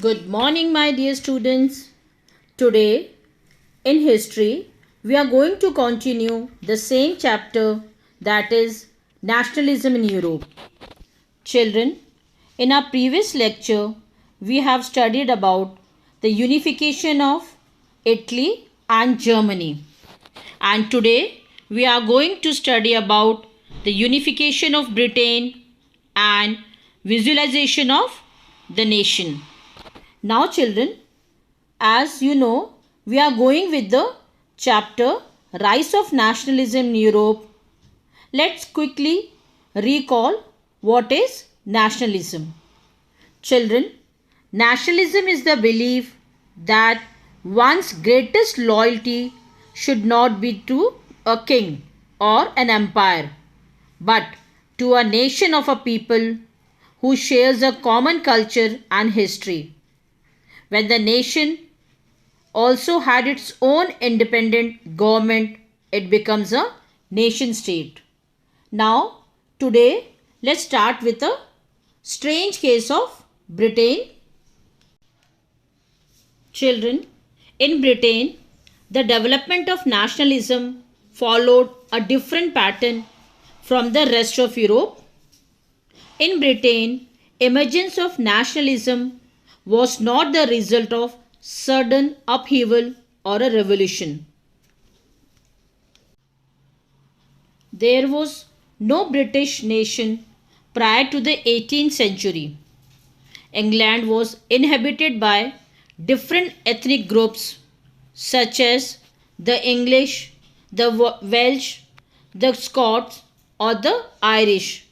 Good morning, my dear students. Today, in history, we are going to continue the same chapter, that is nationalism in Europe. Children, in our previous lecture, we have studied about the unification of Italy and Germany. And today, we are going to study about the unification of Britain and visualization of the nation. Now, children, as you know, we are going with the chapter Rise of Nationalism in Europe. Let's quickly recall what is nationalism. Children, nationalism is the belief that one's greatest loyalty should not be to a king or an empire, but to a nation of a people who shares a common culture and history. When the nation also had its own independent government, it becomes a nation state. Now, today, let's start with a strange case of Britain. Children, in Britain, the development of nationalism followed a different pattern from the rest of Europe. In Britain, emergence of nationalism was not the result of sudden upheaval or a revolution. There was no British nation prior to the 18th century. England was inhabited by different ethnic groups such as the English, the Welsh, the Scots, or the Irish.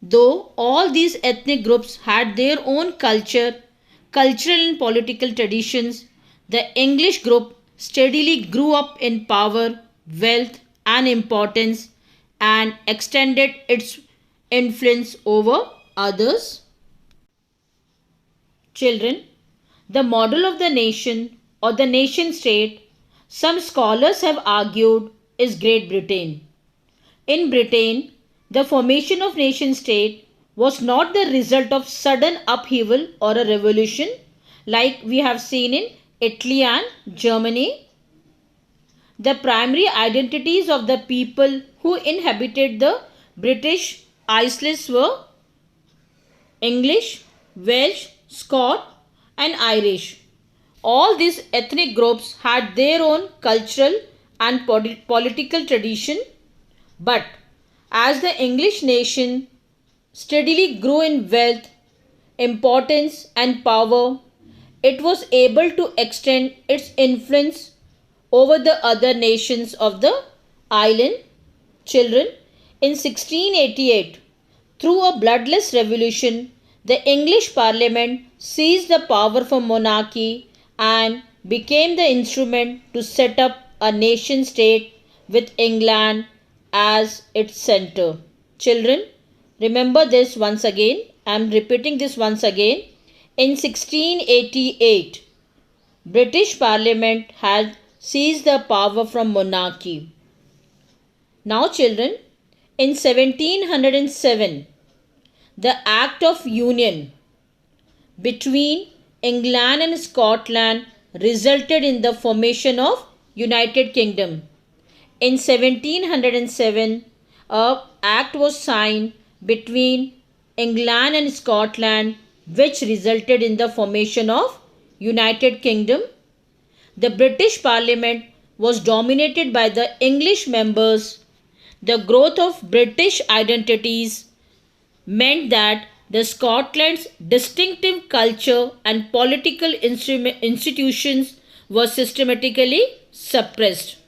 Though all these ethnic groups had their own culture, cultural and political traditions, the English group steadily grew up in power, wealth, and importance and extended its influence over others. Children, the model of the nation or the nation state, some scholars have argued, is Great Britain. In Britain, the formation of nation state was not the result of sudden upheaval or a revolution like we have seen in Italy and Germany. The primary identities of the people who inhabited the British Isles were English, Welsh, Scot, and Irish. All these ethnic groups had their own cultural and political tradition, but as the English nation steadily grew in wealth, importance, and power, it was able to extend its influence over the other nations of the island. Children, in 1688, through a bloodless revolution, the English Parliament seized the power from monarchy and became the instrument to set up a nation state with England as its center. Children, remember this once again. I am repeating this once again. In 1688, British Parliament had seized the power from monarchy. Now, children, in 1707, the Act of Union between England and Scotland resulted in the formation of United Kingdom. In 1707, an act was signed between England and Scotland which resulted in the formation of United Kingdom. The British Parliament was dominated by the English members. The growth of British identities meant that the Scotland's distinctive culture and political institutions were systematically suppressed.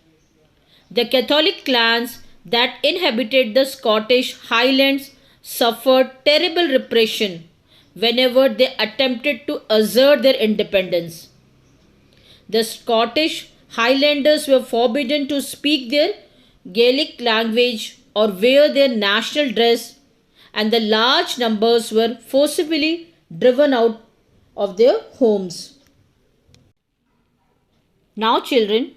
The Catholic clans that inhabited the Scottish Highlands suffered terrible repression whenever they attempted to assert their independence. The Scottish Highlanders were forbidden to speak their Gaelic language or wear their national dress, and the large numbers were forcibly driven out of their homes. Now, children,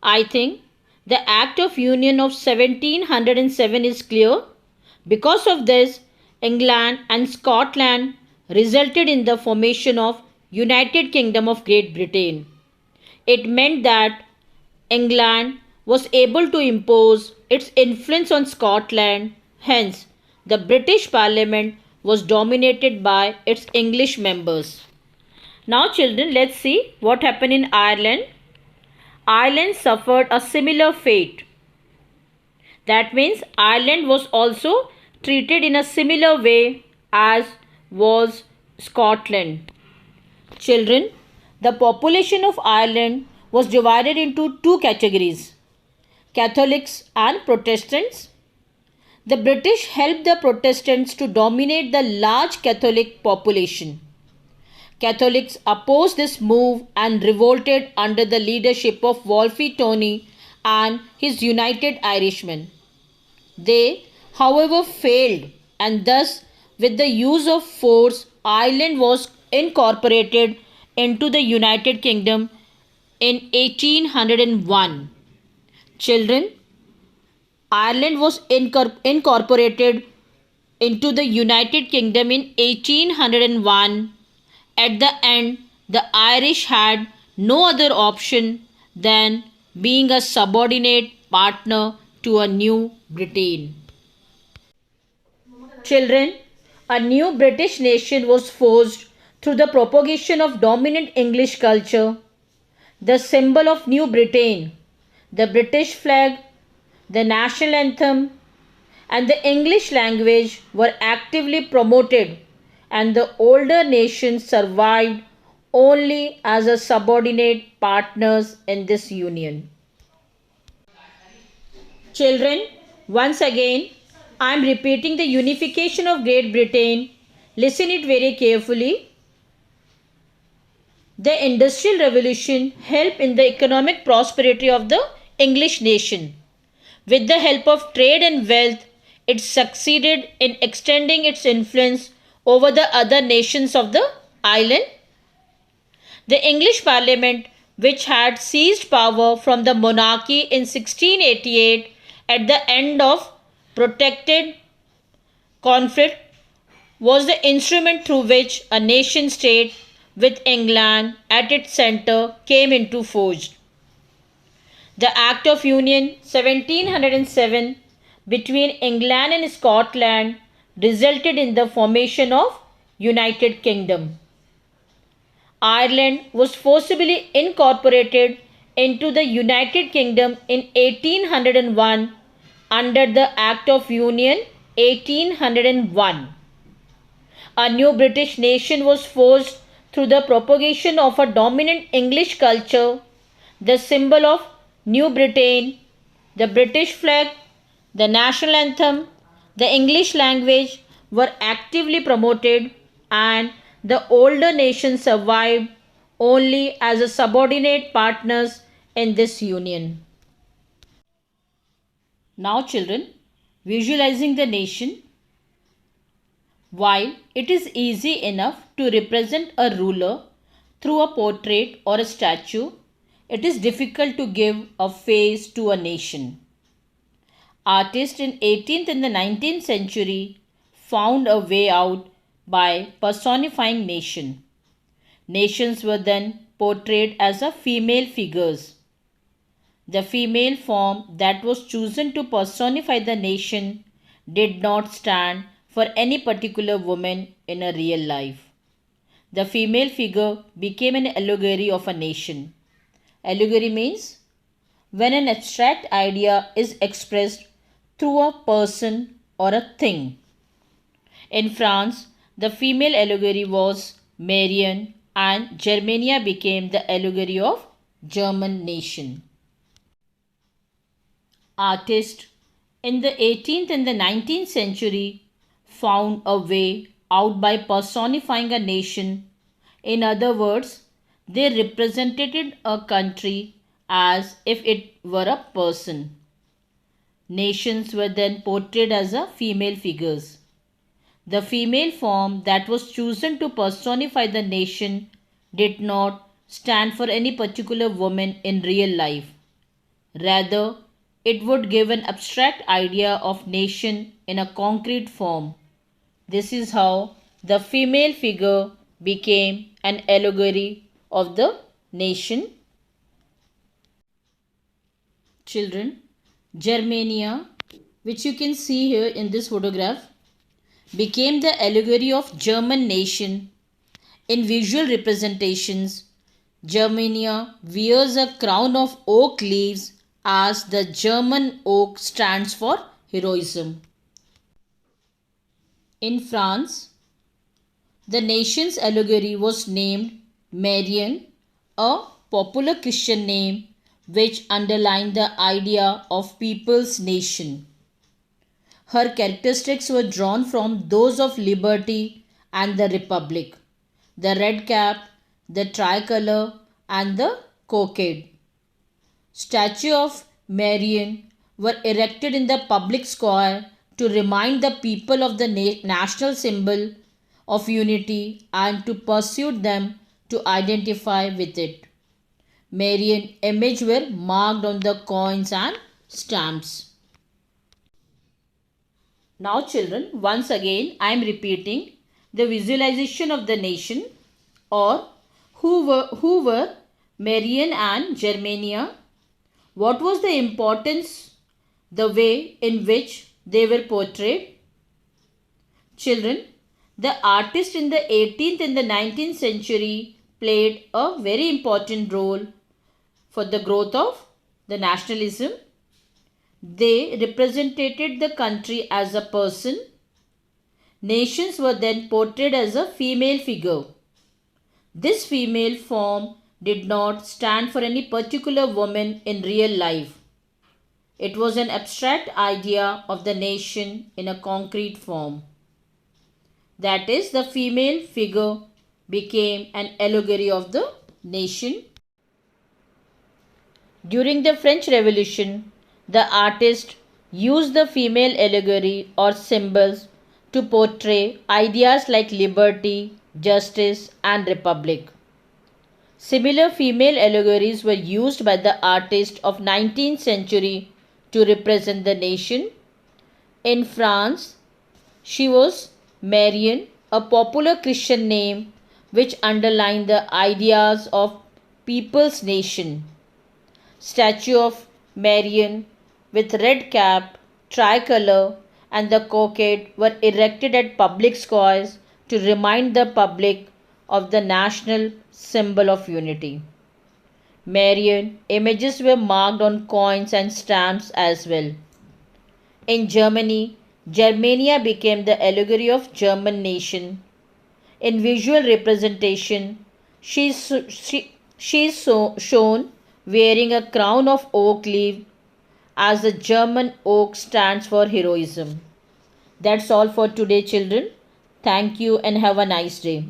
I think the Act of Union of 1707 is clear. Because of this, England and Scotland resulted in the formation of United Kingdom of Great Britain. It meant that England was able to impose its influence on Scotland, hence, the British Parliament was dominated by its English members. Now, children, let's see what happened in Ireland. Ireland suffered a similar fate. That means Ireland was also treated in a similar way as was Scotland. Children, the population of Ireland was divided into two categories, Catholics and Protestants. The British helped the Protestants to dominate the large Catholic population. Catholics opposed this move and revolted under the leadership of Wolfe Tone and his United Irishmen. They, however, failed, and thus, with the use of force, Ireland was incorporated into the United Kingdom in 1801. Children, Ireland was incorporated into the United Kingdom in 1801. At the end, the Irish had no other option than being a subordinate partner to a new Britain. Children, a new British nation was forged through the propagation of dominant English culture. The symbol of New Britain, the British flag, the national anthem, and the English language were actively promoted, and the older nations survived only as a subordinate partners in this union. Children, once again, I am repeating the unification of Great Britain. Listen it very carefully. The Industrial Revolution helped in the economic prosperity of the English nation. With the help of trade and wealth, it succeeded in extending its influence over the other nations of the island. The English Parliament, which had seized power from the monarchy in 1688 at the end of protracted conflict, was the instrument through which a nation state with England at its centre came into force. The Act of Union 1707 between England and Scotland resulted in the formation of United Kingdom. Ireland was forcibly incorporated into the United Kingdom in 1801 under the Act of Union 1801. A new British nation was forged through the propagation of a dominant English culture. The symbol of New Britain, the British flag, the national anthem, the English language were actively promoted, and the older nations survived only as a subordinate partners in this union. Now, children, visualizing the nation. While it is easy enough to represent a ruler through a portrait or a statue, it is difficult to give a face to a nation. Artists in 18th and the 19th century found a way out by personifying nation. Nations were then portrayed as a female figures. The female form that was chosen to personify the nation did not stand for any particular woman in a real life. The female figure became an allegory of a nation. Allegory means when an abstract idea is expressed through a person or a thing. In France, the female allegory was Marion, and Germania became the allegory of German nation. Artists in the 18th and the 19th century found a way out by personifying a nation. In other words, they represented a country as if it were a person. Nations were then portrayed as a female figures. The female form that was chosen to personify the nation did not stand for any particular woman in real life. Rather, it would give an abstract idea of nation in a concrete form. This is how the female figure became an allegory of the nation. Children, Germania, which you can see here in this photograph, became the allegory of German nation. In visual representations, Germania wears a crown of oak leaves as the German oak stands for heroism. In France, the nation's allegory was named Marianne, a popular Christian name which underlined the idea of people's nation. Her characteristics were drawn from those of liberty and the republic, the red cap, the tricolor, and the cockade. Statues of Marianne were erected in the public square to remind the people of the national symbol of unity and to persuade them to identify with it. Marianne images were marked on the coins and stamps. Now children, once again I am repeating the visualization of the nation, or who were Marianne and Germania, what was the importance, the way in which they were portrayed. Children, the artists in the 18th and the 19th century played a very important role for the growth of the nationalism. They represented the country as a person. Nations were then portrayed as a female figure. This female form did not stand for any particular woman in real life. It was an abstract idea of the nation in a concrete form. That is, the female figure became an allegory of the nation. During the French Revolution, the artist used the female allegory or symbols to portray ideas like liberty, justice, and republic. Similar female allegories were used by the artists of 19th century to represent the nation. In France, she was Marianne, a popular Christian name which underlined the ideas of people's nation. Statue of Marianne with red cap, tricolor, and the cockade were erected at public squares to remind the public of the national symbol of unity. Marianne images were marked on coins and stamps as well. In Germany, Germania became the allegory of German nation. In visual representation, she is shown wearing a crown of oak leaf as the German oak stands for heroism. That's all for today, children. Thank you and have a nice day.